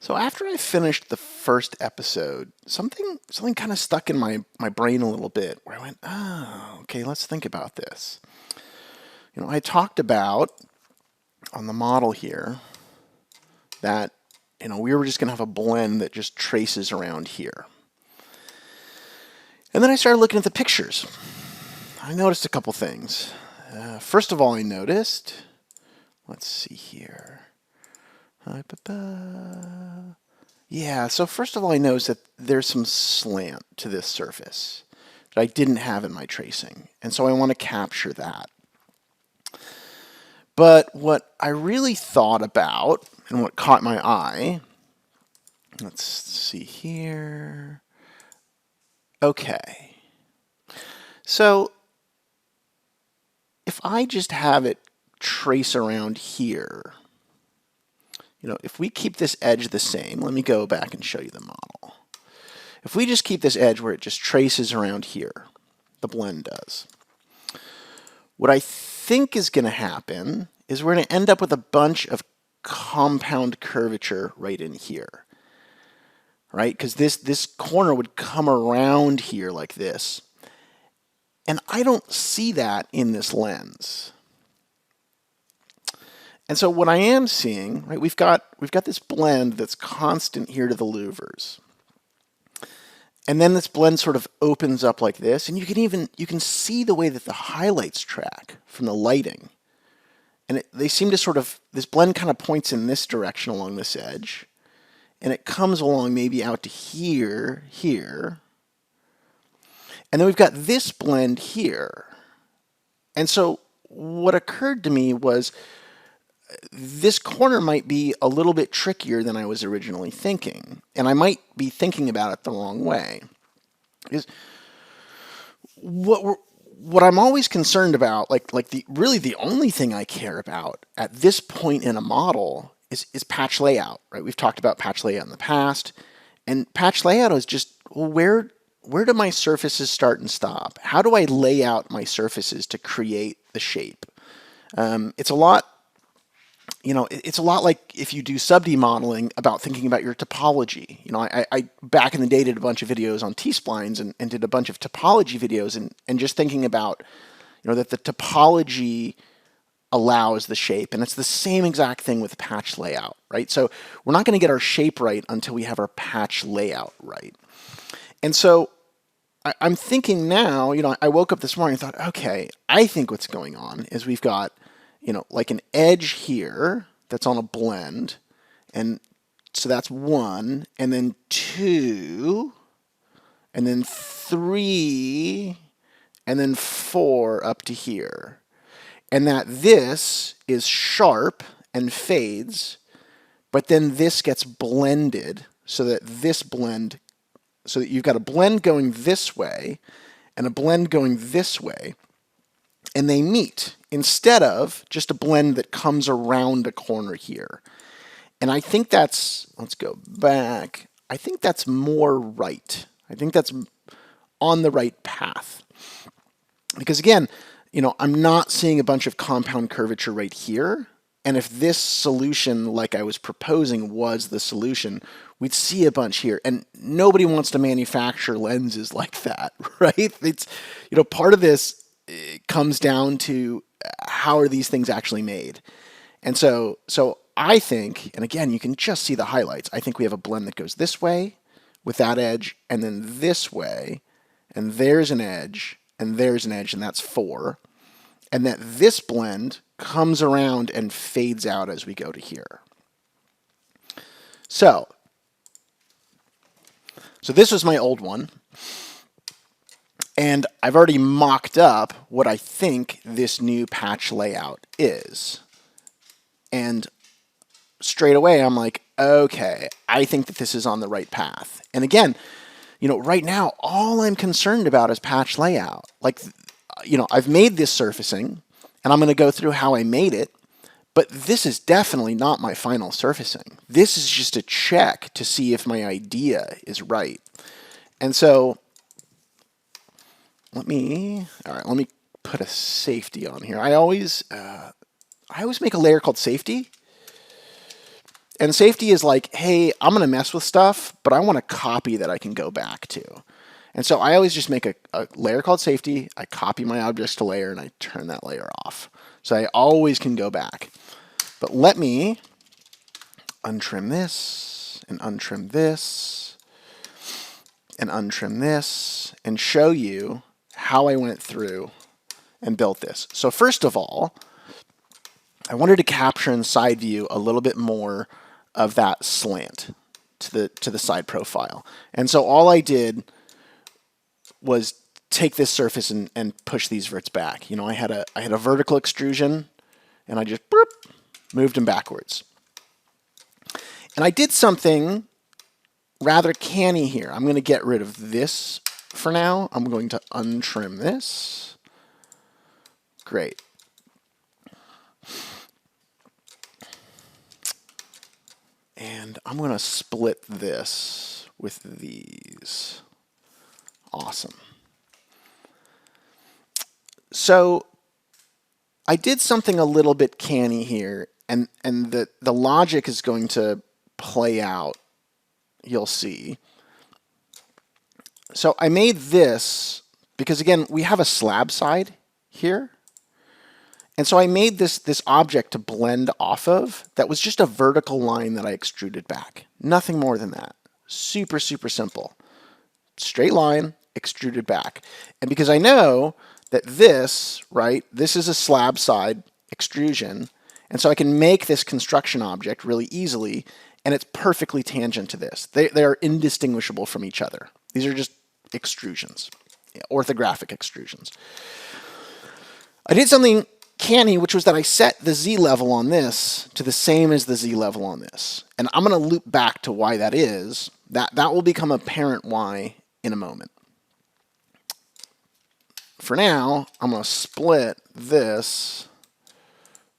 So after I finished the first episode, something kind of stuck in my brain a little bit where I went, oh, okay, let's think about this. I talked about on the model here that, we were just going to have a blend that just traces around here. And then I started looking at the pictures. I noticed a couple things. First of all, I noticed, let's see here. Yeah, so first of all, I noticed that there's some slant to this surface that I didn't have in my tracing. And so I want to capture that. But what I really thought about and what caught my eye, let's see here. Okay. So if I just have it trace around here, if we keep this edge the same, let me go back and show you the model. If we just keep this edge where it just traces around here, the blend does. What I think is going to happen is we're going to end up with a bunch of compound curvature right in here, right? Because this corner would come around here like this. And I don't see that in this lens. And so what I am seeing, right, we've got this blend that's constant here to the louvers. And then this blend sort of opens up like this, and you can see the way that the highlights track from the lighting. And they seem to this blend kind of points in this direction along this edge, and it comes along maybe out to here. And then we've got this blend here. And so what occurred to me was this corner might be a little bit trickier than I was originally thinking, and I might be thinking about it the wrong way. Because what I'm always concerned about, really the only thing I care about at this point in a model is patch layout, right? We've talked about patch layout in the past, and patch layout is just, well, where do my surfaces start and stop? How do I lay out my surfaces to create the shape? It's a lot like if you do sub-D modeling about thinking about your topology. I back in the day did a bunch of videos on T-splines and did a bunch of topology videos and just thinking about, that the topology allows the shape. And it's the same exact thing with patch layout, right? So we're not going to get our shape right until we have our patch layout right. And so I'm thinking now, I woke up this morning and thought, okay, I think what's going on is we've got like an edge here that's on a blend, and so that's 1, and then 2, and then 3, and then 4 up to here. And that this is sharp and fades, but then this gets blended so that you've got a blend going this way and a blend going this way, and they meet instead of just a blend that comes around a corner here. And I think let's go back. I think that's more right. I think that's on the right path. Because again, I'm not seeing a bunch of compound curvature right here. And if this solution, like I was proposing, was the solution, we'd see a bunch here. And nobody wants to manufacture lenses like that, right? It's, part of this comes down to how are these things actually made. And so I think, and again, you can just see the highlights. I think we have a blend that goes this way with that edge, and then this way, and there's an edge, and there's an edge, and that's 4. And that this blend comes around and fades out as we go to here. So this was my old one. And I've already mocked up what I think this new patch layout is. And straight away, I'm like, okay, I think that this is on the right path. And again, right now, all I'm concerned about is patch layout. I've made this surfacing, and I'm going to go through how I made it, but this is definitely not my final surfacing. This is just a check to see if my idea is right. And so let me put a safety on here. I always make a layer called safety, And safety is like, hey, I'm going to mess with stuff, but I want a copy that I can go back to. And so I always just make a layer called safety. I copy my objects to layer, and I turn that layer off. So I always can go back. But let me untrim this, and untrim this, and untrim this, and show you how I went through and built this. So first of all, I wanted to capture in side view a little bit more of that slant to the side profile. And so all I did was take this surface and push these verts back. You know, I had a vertical extrusion, and I just moved them backwards. And I did something rather canny here. I'm going to get rid of this for now. I'm going to untrim this. Great. And I'm going to split this with these. Awesome. So I did something a little bit canny here, and the logic is going to play out. You'll see. So I made this because, again, we have a slab side here. And so I made this object to blend off of that was just a vertical line that I extruded back. Nothing more than that. Super, super simple. Straight line, extruded back. And because I know that this, right, this is a slab side extrusion, and so I can make this construction object really easily, and it's perfectly tangent to this. They are indistinguishable from each other. These are just extrusions, orthographic extrusions. I did something canny, which was that I set the Z level on this to the same as the Z level on this. And I'm going to loop back to why that is. That will become apparent why in a moment. For now, I'm going to split this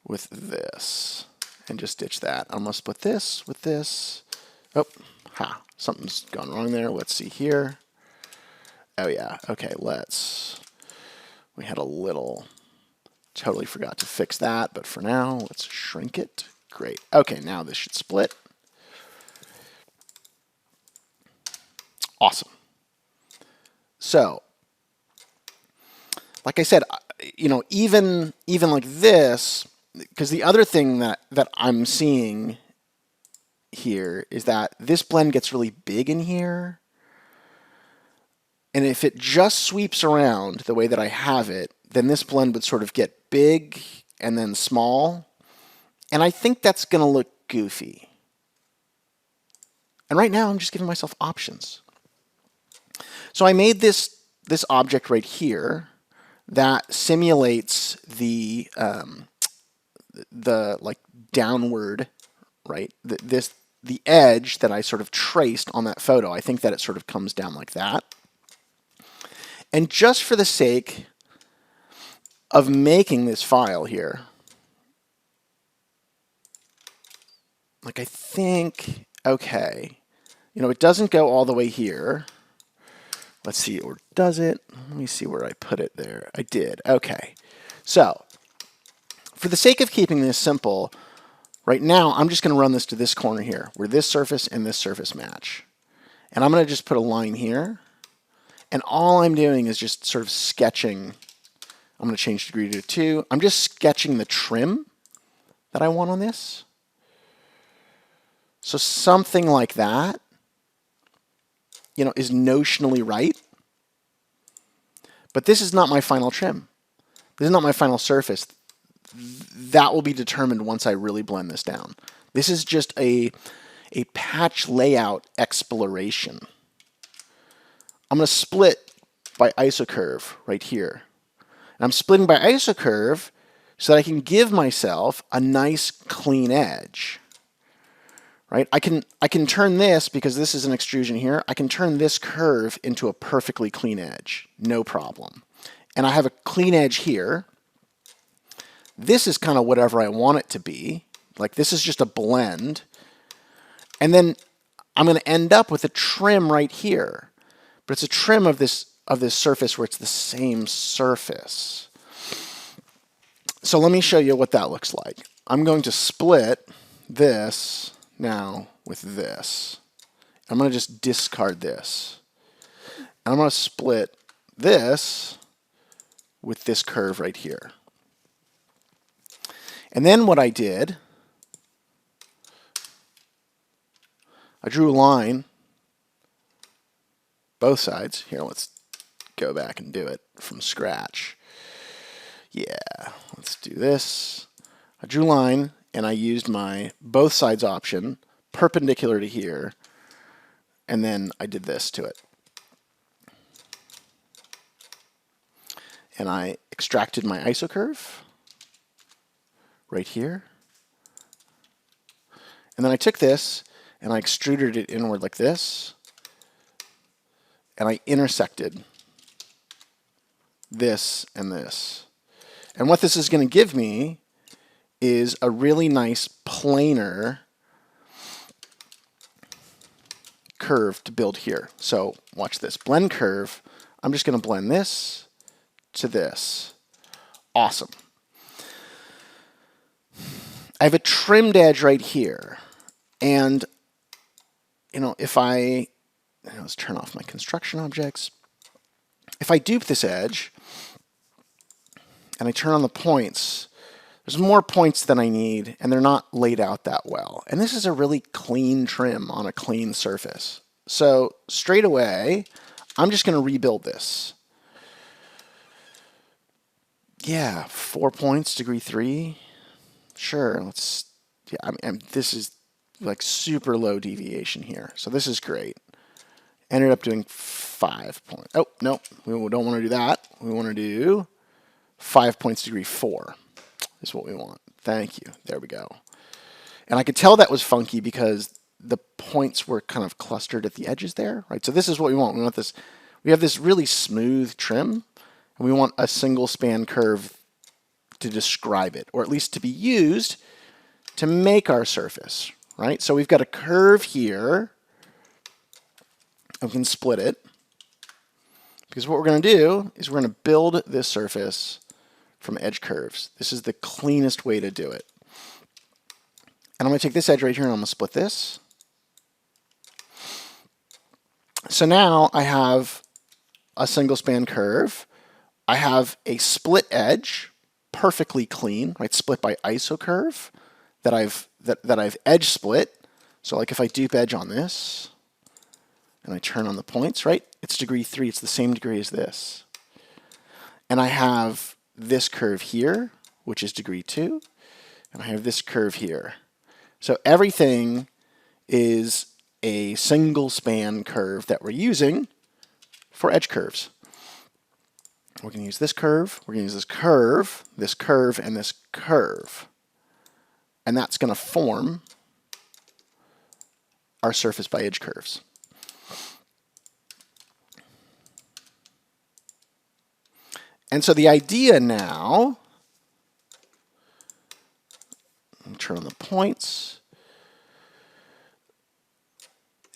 with this and just ditch that. I'm going to split this with this. Oh, something's gone wrong there. Let's see here. Oh yeah, okay, we had a little, totally forgot to fix that, but for now, let's shrink it. Great. Okay, now this should split. Awesome. So, like I said, you know, even like this, because the other thing that I'm seeing here is that this blend gets really big in here. And if it just sweeps around the way that I have it, then this blend would sort of get big and then small. And I think that's going to look goofy. And right now, I'm just giving myself options. So I made this object right here that simulates the like downward, right? The edge that I sort of traced on that photo. I think that it sort of comes down like that. And just for the sake of making this file here, like I think, okay, you know, it doesn't go all the way here. Let's see, or does it? Let me see where I put it there. I did, okay. So, for the sake of keeping this simple, right now I'm just going to run this to this corner here, where this surface and this surface match. And I'm going to just put a line here. And all I'm doing is just sort of sketching. I'm going to change degree to 2. I'm just sketching the trim that I want on this. So something like that, you know, is notionally right. But this is not my final trim. This is not my final surface. That will be determined once I really blend this down. This is just a patch layout exploration. I'm going to split by isocurve right here. And I'm splitting by isocurve so that I can give myself a nice clean edge. Right? I can turn this, because this is an extrusion here, I can turn this curve into a perfectly clean edge. No problem. And I have a clean edge here. This is kind of whatever I want it to be. Like this is just a blend. And then I'm going to end up with a trim right here. But it's a trim of this surface where it's the same surface. So let me show you what that looks like. I'm going to split this now with this. I'm going to just discard this. And I'm going to split this with this curve right here. And then what I did, I drew a line both sides. Here, let's go back and do it from scratch. Yeah, let's do this. I drew a line and I used my both sides option perpendicular to here, and then I did this to it. And I extracted my isocurve right here. And then I took this and I extruded it inward like this, and I intersected this and this. And what this is going to give me is a really nice planar curve to build here. So watch this. Blend curve. I'm just going to blend this to this. Awesome. I have a trimmed edge right here. And, if let's turn off my construction objects. If I dupe this edge and I turn on the points, there's more points than I need, and they're not laid out that well. And this is a really clean trim on a clean surface. So straight away, I'm just going to rebuild this. Yeah, 4 points, degree 3. Sure, this is like super low deviation here. So this is great. Ended up doing 5 points. Oh, no, we don't want to do that. We want to do 5 points, degree 4 is what we want. Thank you. There we go. And I could tell that was funky because the points were kind of clustered at the edges there, right? So this is what we want. We want this. We have this really smooth trim, and we want a single span curve to describe it, or at least to be used to make our surface, right? So we've got a curve here. We can split it, because what we're going to do is we're going to build this surface from edge curves. This is the cleanest way to do it. And I'm going to take this edge right here and I'm going to split this. So now I have a single span curve. I have a split edge, perfectly clean, right? Split by isocurve that I've edge split. So like if I dupe edge on this and I turn on the points, right? It's degree 3. It's the same degree as this. And I have this curve here, which is degree 2. And I have this curve here. So everything is a single span curve that we're using for edge curves. We're going to use this curve, we're going to use this curve, and this curve. And that's going to form our surface by edge curves. And so the idea now, turn on the points,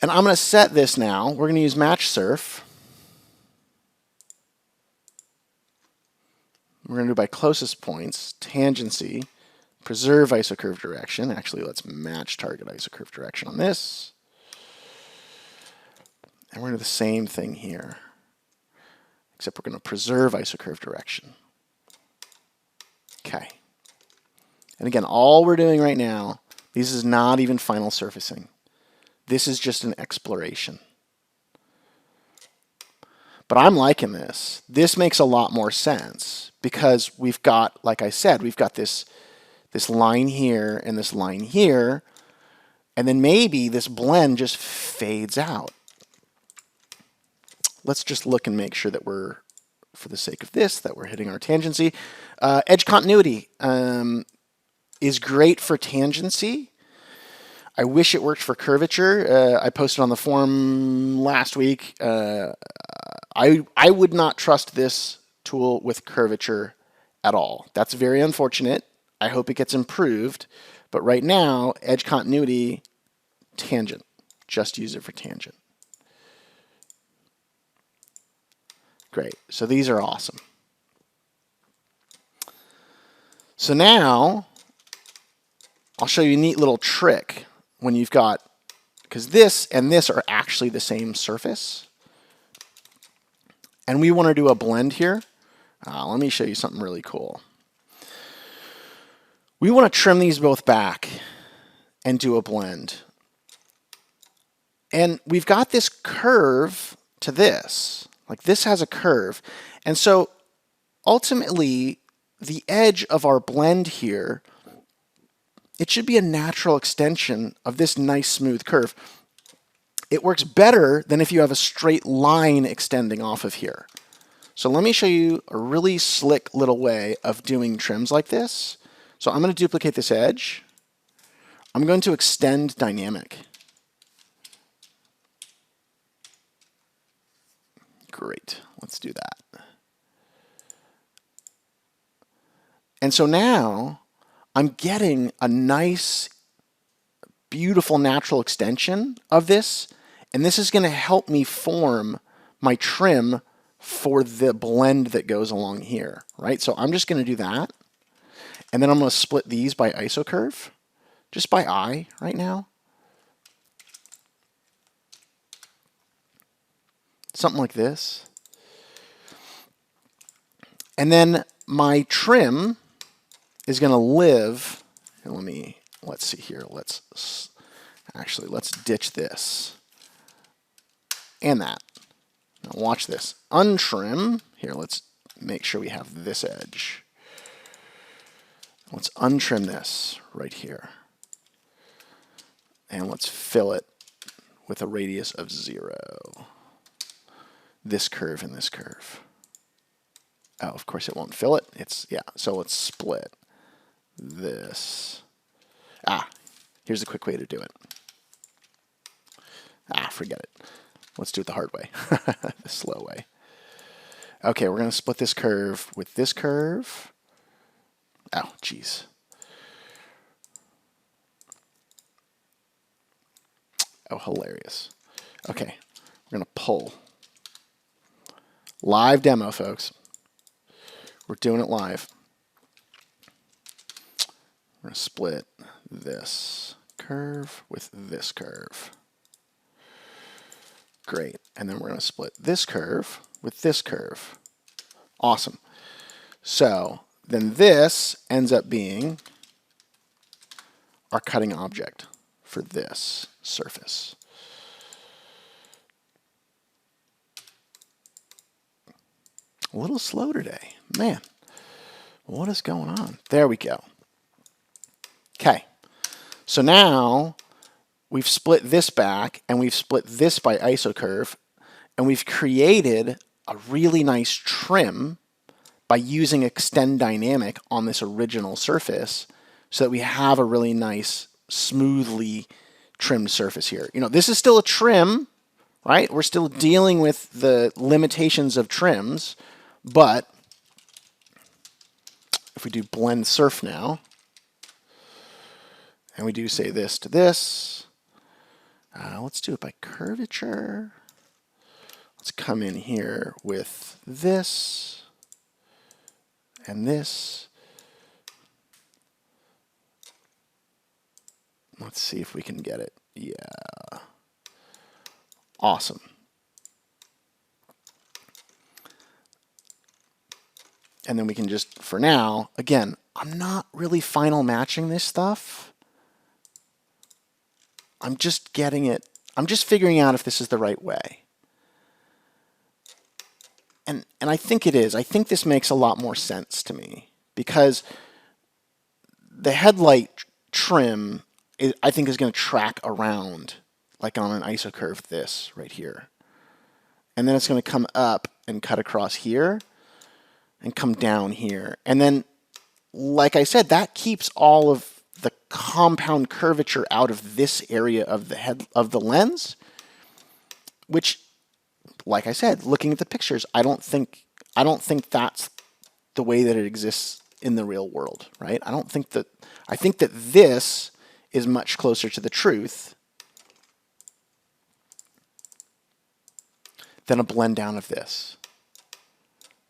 and I'm going to set this now. We're going to use match surf. We're going to do by closest points, tangency, preserve isocurve direction. Actually, let's match target isocurve direction on this. And we're going to do the same thing here, except we're going to preserve isocurve direction. Okay. And again, all we're doing right now, this is not even final surfacing. This is just an exploration. But I'm liking this. This makes a lot more sense because we've got, like I said, we've got this line here and this line here, and then maybe this blend just fades out. Let's just look and make sure that we're, for the sake of this, that we're hitting our tangency. Edge continuity is great for tangency. I wish it worked for curvature. I posted on the forum last week. I would not trust this tool with curvature at all. That's very unfortunate. I hope it gets improved. But right now, edge continuity, tangent. Just use it for tangent. Great. So these are awesome. So now, I'll show you a neat little trick when you've got, because this and this are actually the same surface, and we want to do a blend here. Let me show you something really cool. We want to trim these both back and do a blend. And we've got this curve to this. Like this has a curve. And so ultimately, the edge of our blend here, it should be a natural extension of this nice smooth curve. It works better than if you have a straight line extending off of here. So let me show you a really slick little way of doing trims like this. So I'm going to duplicate this edge. I'm going to extend dynamic. Great, let's do that. And so now I'm getting a nice, beautiful natural extension of this, and this is going to help me form my trim for the blend that goes along here, right? So I'm just going to do that, and then I'm going to split these by isocurve, just by eye right now. Something like this. And then my trim is going to live, and let's see here, let's ditch this and that. Now watch this. Untrim, here, let's make sure we have this edge. Let's untrim this right here. And let's fill it with a radius of 0. This curve and this curve. Oh, of course it won't fill it. So let's split this. Here's a quick way to do it. Forget it. Let's do it the hard way, the slow way. Okay, we're going to split this curve with this curve. Oh, geez. Oh, hilarious. Okay, we're going to pull. Live demo, folks. We're doing it live. We're going to split this curve with this curve. Great. And then we're going to split this curve with this curve. Awesome. So then this ends up being our cutting object for this surface. A little slow today. Man, what is going on? There we go. Okay. So now we've split this back, and we've split this by isocurve, and we've created a really nice trim by using extend dynamic on this original surface so that we have a really nice, smoothly trimmed surface here. You know, this is still a trim, right? We're still dealing with the limitations of trims, but if we do blend surf now, and we do say this to this, let's do it by curvature. Let's come in here with this and this. Let's see if we can get it. Yeah. Awesome. And then we can just, for now, again, I'm not really final matching this stuff. I'm just getting it. I'm just figuring out if this is the right way. And I think it is. I think this makes a lot more sense to me because the headlight trim, I think, is going to track around like on an isocurve this right here. And then it's going to come up and cut across here and come down here. And then, like I said, that keeps all of the compound curvature out of this area of the head of the lens, which, like I said, looking at the pictures, I don't think that's the way that it exists in the real world, right? I think that this is much closer to the truth than a blend down of this,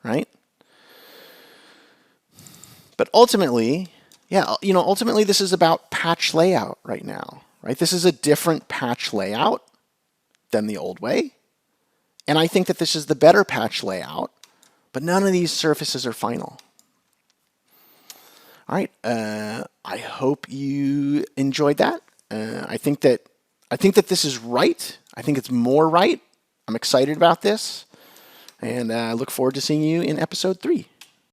right? But ultimately, yeah, ultimately this is about patch layout right now, right? This is a different patch layout than the old way. And I think that this is the better patch layout, but none of these surfaces are final. All right, I hope you enjoyed that. I think that this is right. I think it's more right. I'm excited about this, and I look forward to seeing you in episode 3.